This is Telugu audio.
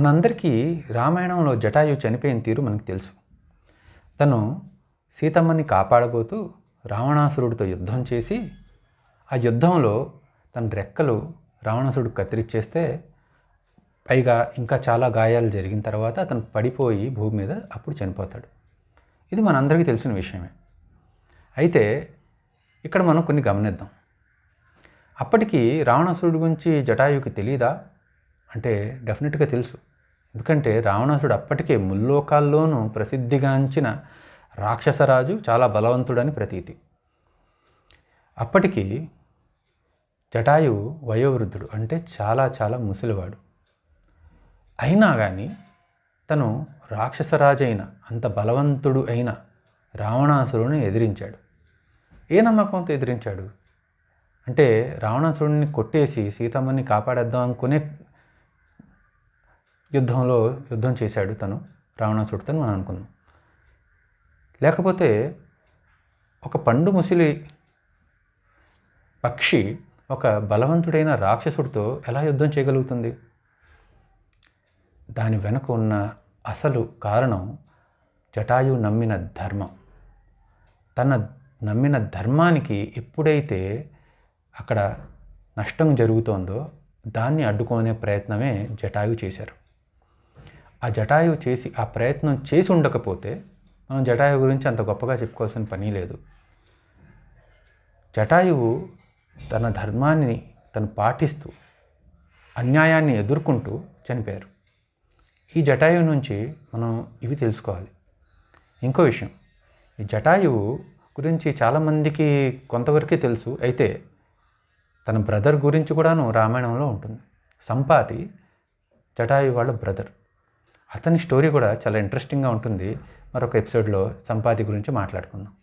మనందరికీ రామాయణంలో జటాయు చనిపోయిన తీరు మనకు తెలుసు. తను సీతమ్మని కాపాడబోతూ రావణాసురుడితో యుద్ధం చేసి ఆ యుద్ధంలో తన రెక్కలు రావణాసురుడు కత్తిరిచ్చేస్తే పైగా ఇంకా చాలా గాయాలు జరిగిన తర్వాత అతను పడిపోయి భూమి మీద అప్పుడు చనిపోతాడు. ఇది మనందరికీ తెలిసిన విషయమే. అయితే ఇక్కడ మనం కొన్ని గమనిద్దాం. అప్పటికి రావణాసురుడి గురించి జటాయుకి తెలీదా అంటే డెఫినెట్గా తెలుసు. ఎందుకంటే రావణాసురుడు అప్పటికే ముల్లోకాల్లోనూ ప్రసిద్ధిగాంచిన రాక్షసరాజు, చాలా బలవంతుడని ప్రతీతి. అప్పటికి జటాయువు వయోవృద్ధుడు, అంటే చాలా చాలా ముసలివాడు. అయినా కానీ తను రాక్షసరాజు అయిన, అంత బలవంతుడు అయిన రావణాసురుడిని ఎదిరించాడు. ఏ నమ్మకంతో ఎదిరించాడు అంటే రావణాసురుడిని కొట్టేసి సీతమ్మని కాపాడేద్దాం అనుకునే యుద్ధం చేశాడు తను రావణాసురుడితో మనం అనుకుందాం. లేకపోతే ఒక పండు ముసిలి పక్షి ఒక బలవంతుడైన రాక్షసుడితో ఎలా యుద్ధం చేయగలుగుతుంది? దాని వెనుక ఉన్న అసలు కారణం జటాయు నమ్మిన ధర్మం. తన నమ్మిన ధర్మానికి ఎప్పుడైతే అక్కడ నష్టం జరుగుతోందో దాన్ని అడ్డుకునే ప్రయత్నమే జటాయు చేశారు. ఆ జటాయు ఆ ప్రయత్నం చేసి ఉండకపోతే మనం జటాయు గురించి అంత గొప్పగా చెప్పుకోవాల్సిన పని లేదు. జటాయువు తన ధర్మాన్ని తను పాటిస్తూ అన్యాయాన్ని ఎదుర్కొంటూ చనిపోయారు. ఈ జటాయువు నుంచి మనం ఇవి తెలుసుకోవాలి. ఇంకో విషయం, ఈ జటాయువు గురించి చాలామందికి కొంతవరకే తెలుసు. అయితే తన బ్రదర్ గురించి కూడాను రామాయణంలో ఉంటుంది. సంపాతి జటాయు వాళ్ళ బ్రదర్. అతని స్టోరీ కూడా చాలా ఇంట్రెస్టింగ్గా ఉంటుంది. మరొక ఎపిసోడ్లో సంపాతి గురించి మాట్లాడుకుందాం.